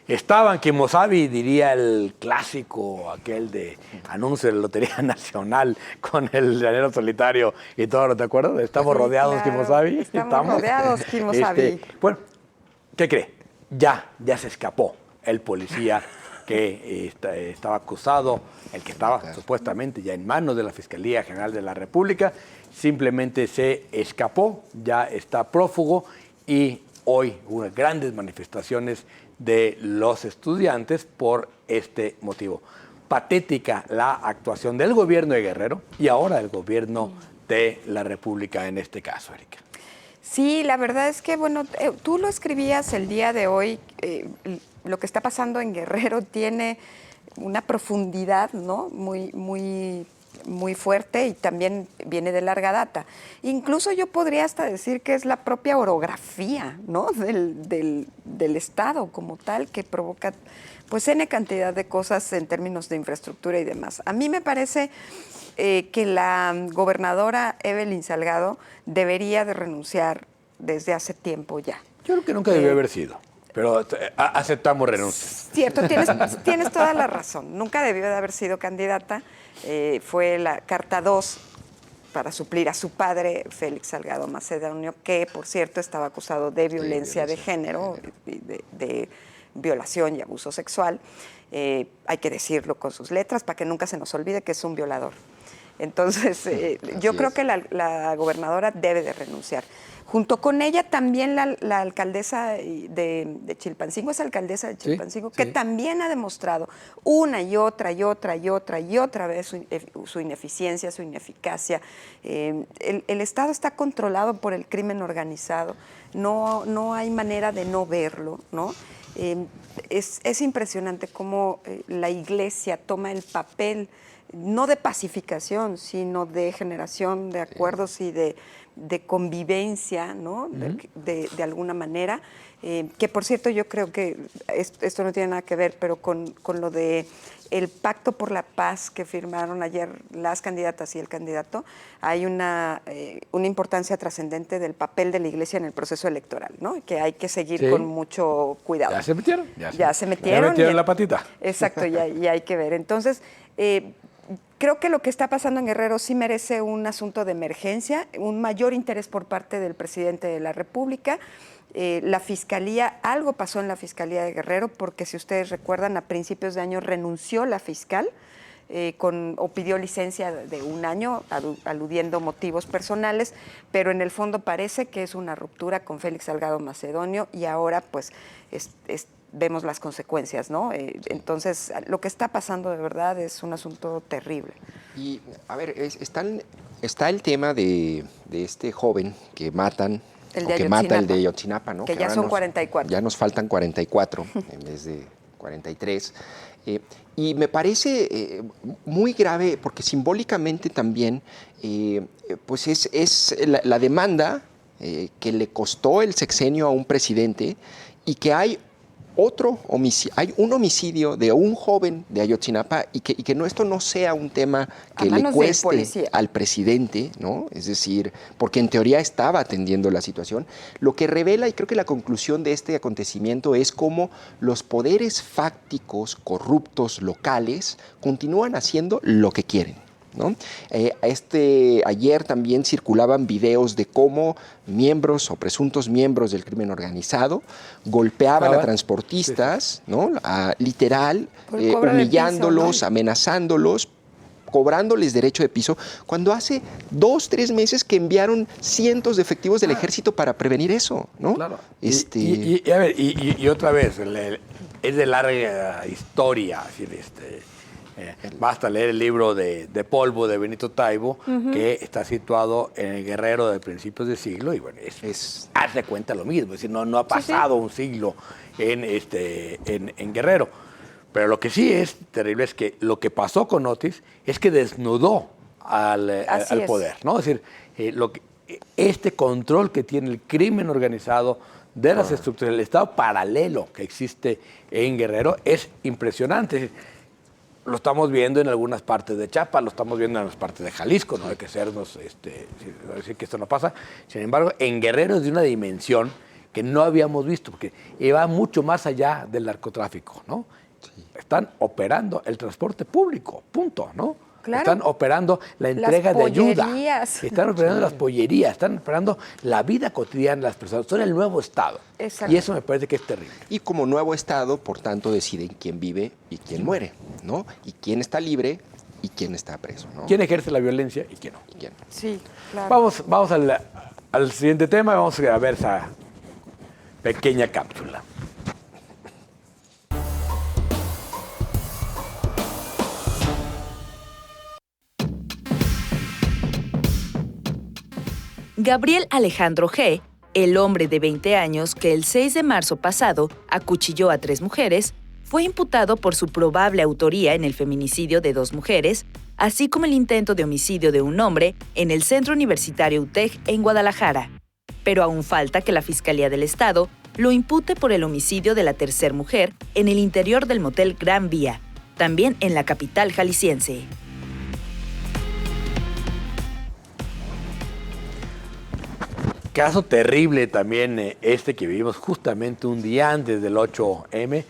Estaban Kimosabi, diría el clásico, aquel de anuncio de la Lotería Nacional con el llanero solitario y todo, ¿te acuerdas? Estamos Sí, rodeados, claro. Kimosabi. Estamos rodeados, Kimosabi. Bueno, ¿qué cree? Ya se escapó el policía que estaba acusado, el que estaba supuestamente ya en manos de la Fiscalía General de la República, simplemente se escapó, ya está prófugo y hoy hubo grandes manifestaciones de los estudiantes por este motivo. Patética la actuación del gobierno de Guerrero y ahora del gobierno de la República en este caso, Erika. Sí, la verdad es que, bueno, tú lo escribías el día de hoy, lo que está pasando en Guerrero tiene una profundidad, ¿no? Muy fuerte y también viene de larga data. Incluso yo podría hasta decir que es la propia orografía, ¿no? del Estado como tal que provoca pues N cantidad de cosas en términos de infraestructura y demás. A mí me parece que la gobernadora Evelyn Salgado debería de renunciar desde hace tiempo ya. Yo creo que nunca debió haber sido, pero aceptamos renuncia. Cierto, tienes toda la razón. Nunca debió de haber sido candidata. Fue la carta 2 para suplir a su padre, Félix Salgado Macedonio, que, por cierto, estaba acusado de violencia de género, de violación y abuso sexual. Hay que decirlo con sus letras para que nunca se nos olvide que es un violador. Entonces, yo creo que la gobernadora debe de renunciar. Junto con ella también la alcaldesa de Chilpancingo, es alcaldesa de Chilpancingo, que también ha demostrado una y otra vez su ineficiencia, su ineficacia. El Estado está controlado por el crimen organizado, no hay manera de no verlo, ¿no? Es impresionante cómo la Iglesia toma el papel no de pacificación, sino de generación de acuerdos y de convivencia, ¿no? De alguna manera, que por cierto yo creo que esto no tiene nada que ver, pero con lo de el pacto por la paz que firmaron ayer las candidatas y el candidato, hay una importancia trascendente del papel de la Iglesia en el proceso electoral, ¿no? Que hay que seguir con mucho cuidado. Ya se metieron. Ya se metieron la patita. Exacto, y hay que ver. Entonces, creo que lo que está pasando en Guerrero sí merece un asunto de emergencia, un mayor interés por parte del presidente de la República. La Fiscalía, algo pasó en la Fiscalía de Guerrero, porque si ustedes recuerdan, a principios de año renunció la fiscal o pidió licencia de un año, aludiendo motivos personales, pero en el fondo parece que es una ruptura con Félix Salgado Macedonio y ahora pues vemos las consecuencias, ¿no? Entonces, lo que está pasando de verdad es un asunto terrible. Y, a ver, está el tema de este joven que matan El o de que mata el de Ayotzinapa, Ayotzinapa, ¿no? que ya ahora son 44. Ya nos faltan 44 en vez de 43. Y me parece muy grave porque simbólicamente también pues es la demanda que le costó el sexenio a un presidente y que hay hay un homicidio de un joven de Ayotzinapa y que esto no sea un tema que le cueste al presidente, ¿no? Es decir, porque en teoría estaba atendiendo la situación, lo que revela, y creo que la conclusión de este acontecimiento es cómo los poderes fácticos corruptos locales continúan haciendo lo que quieren, ¿no? Ayer también circulaban videos de cómo miembros o presuntos miembros del crimen organizado golpeaban a transportistas, ¿no? Literal, humillándolos, piso, ¿no? Amenazándolos, cobrándoles derecho de piso, cuando hace 2, 3 meses que enviaron cientos de efectivos del ejército para prevenir eso, ¿no? Claro. Y otra vez, es de larga historia, es decir, basta leer el libro de Polvo de Benito Taibo, que está situado en el Guerrero de principios de siglo, y bueno, hace cuenta lo mismo, es decir, no ha pasado un siglo en Guerrero. Pero lo que sí es terrible es que lo que pasó con Otis es que desnudó al poder, ¿no? Es decir, este control que tiene el crimen organizado de las estructuras del Estado paralelo que existe en Guerrero es impresionante. Lo estamos viendo en algunas partes de Chiapas, lo estamos viendo en las partes de Jalisco, no hay que sernos, decir que esto no pasa. Sin embargo, en Guerrero es de una dimensión que no habíamos visto, porque va mucho más allá del narcotráfico, ¿no? Sí. Están operando el transporte público, punto, ¿no? Claro. Están operando la entrega de ayuda. Están operando las pollerías, están operando la vida cotidiana de las personas. Son el nuevo Estado. Exacto. Y eso me parece que es terrible. Y como nuevo Estado, por tanto, deciden quién vive y quién muere, ¿no? Y quién está libre y quién está preso, ¿no? Quién ejerce la violencia y quién no. ¿Y quién? Sí, claro. Vamos al siguiente tema y vamos a ver esa pequeña cápsula. Gabriel Alejandro G., el hombre de 20 años que el 6 de marzo pasado acuchilló a 3 mujeres, fue imputado por su probable autoría en el feminicidio de 2 mujeres, así como el intento de homicidio de un hombre en el Centro Universitario UTEG en Guadalajara. Pero aún falta que la Fiscalía del Estado lo impute por el homicidio de la tercera mujer en el interior del motel Gran Vía, también en la capital jalisciense. Caso terrible también que vivimos justamente un día antes del 8M,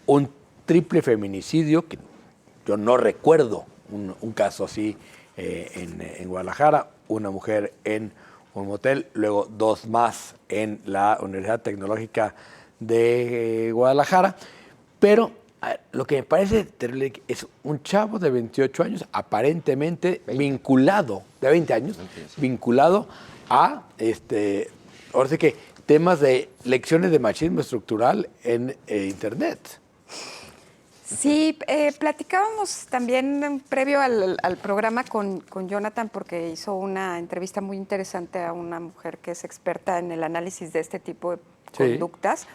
un triple feminicidio, que yo no recuerdo un caso así en Guadalajara, una mujer en un motel, luego 2 más en la Universidad Tecnológica de Guadalajara, pero lo que me parece terrible es un chavo de 28 años, aparentemente vinculado, de 20 años, vinculado a, ahora sí que, temas de lecciones de machismo estructural en Internet. Sí, platicábamos también previo al programa con Jonathan, porque hizo una entrevista muy interesante a una mujer que es experta en el análisis de este tipo de conductas.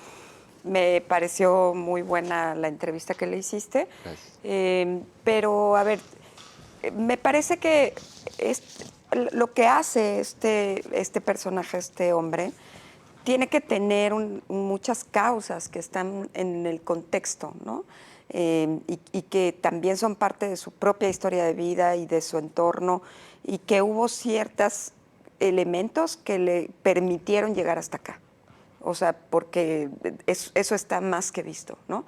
Me pareció muy buena la entrevista que le hiciste. Pero, a ver, me parece que lo que hace este personaje, este hombre, tiene que tener muchas causas que están en el contexto, ¿no? Y que también son parte de su propia historia de vida y de su entorno, y que hubo ciertos elementos que le permitieron llegar hasta acá. O sea, porque eso está más que visto, ¿no?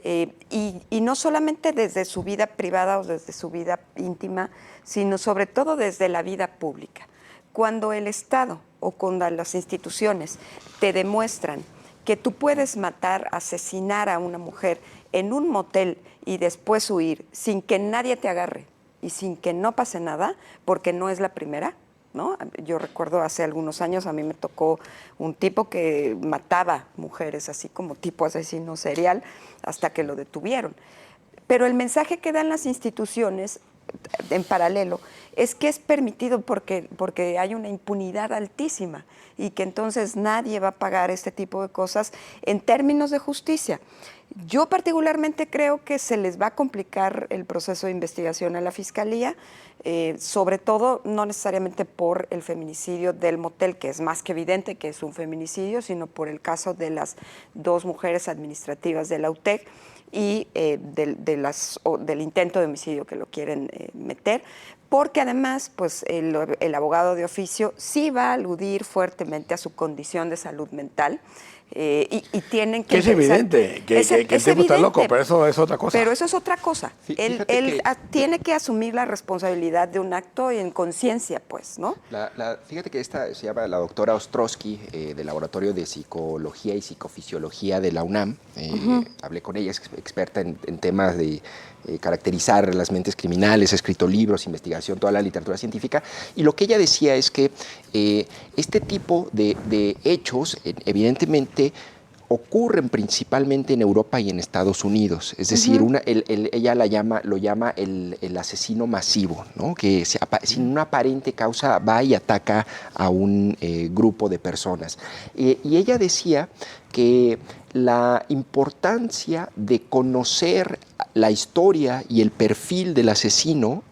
Y no solamente desde su vida privada o desde su vida íntima, sino sobre todo desde la vida pública. Cuando el Estado o cuando las instituciones te demuestran que tú puedes matar, asesinar a una mujer en un motel y después huir sin que nadie te agarre y sin que no pase nada, porque no es la primera, ¿no? Yo recuerdo hace algunos años a mí me tocó un tipo que mataba mujeres, así como tipo asesino serial, hasta que lo detuvieron. Pero el mensaje que dan las instituciones en paralelo, es que es permitido porque hay una impunidad altísima y que entonces nadie va a pagar este tipo de cosas en términos de justicia. Yo particularmente creo que se les va a complicar el proceso de investigación a la Fiscalía, sobre todo no necesariamente por el feminicidio del motel, que es más que evidente que es un feminicidio, sino por el caso de las 2 mujeres administrativas de la UTEC y del intento de homicidio que lo quieren meter, porque además pues el abogado de oficio sí va a aludir fuertemente a su condición de salud mental. Y tienen que... Que es evidente, que el tipo está loco, pero eso es otra cosa. Pero eso es otra cosa. Él tiene que asumir la responsabilidad de un acto en conciencia, pues, ¿no? Fíjate que esta se llama la doctora Ostrowski, del Laboratorio de Psicología y Psicofisiología de la UNAM. Hablé con ella, es experta en temas de caracterizar las mentes criminales, ha escrito libros, investigación, toda la literatura científica, y lo que ella decía es que este tipo de hechos, evidentemente, ocurren principalmente en Europa y en Estados Unidos. Es decir, ella lo llama el asesino masivo, ¿no? Que sin una aparente causa va y ataca a un grupo de personas. Y ella decía que la importancia de conocer la historia y el perfil del asesino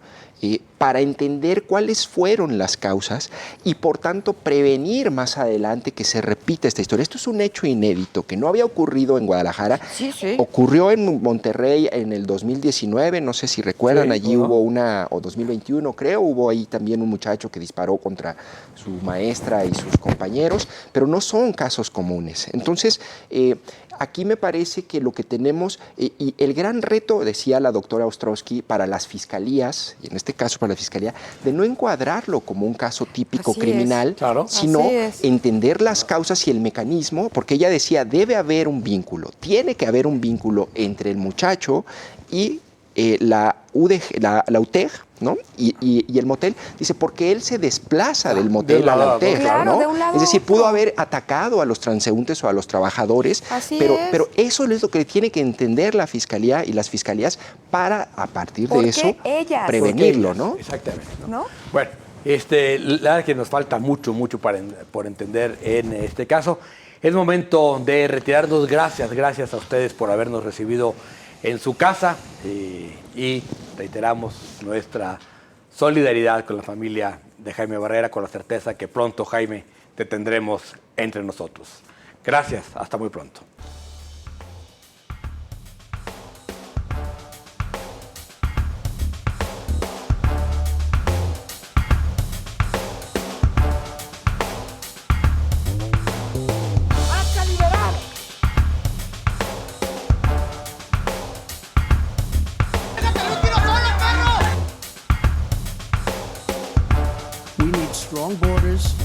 para entender cuáles fueron las causas y por tanto prevenir más adelante que se repita esta historia. Esto es un hecho inédito que no había ocurrido en Guadalajara. Sí. Ocurrió en Monterrey en el 2019, no sé si recuerdan, allí hubo o 2021 creo, hubo ahí también un muchacho que disparó contra su maestra y sus compañeros, pero no son casos comunes. Entonces, aquí me parece que lo que tenemos, y el gran reto, decía la doctora Ostrowski, para las fiscalías, y en este caso para la fiscalía, de no encuadrarlo como un caso típico Así criminal, Claro. sino Así es. entender las causas y el mecanismo, porque ella decía, debe haber un vínculo, tiene que haber un vínculo entre el muchacho y la UTEG, ¿no? Y el motel, dice, porque él se desplaza del motel a la UTEG, claro, ¿no? de un lado Es decir, a pudo otro. haber atacado a los transeúntes o a los trabajadores, Así pero es. eso es lo que tiene que entender la fiscalía y las fiscalías para, a partir de ¿Por qué eso, ellas? prevenirlo, ¿no? Exactamente. ¿No? Bueno, la verdad es que nos falta mucho por entender en este caso. Es momento de retirarnos. Gracias a ustedes por habernos recibido en su casa y reiteramos nuestra solidaridad con la familia de Jaime Barrera, con la certeza que pronto, Jaime, te tendremos entre nosotros. Gracias, hasta muy pronto. ¡Marcha liberal! We need strong borders,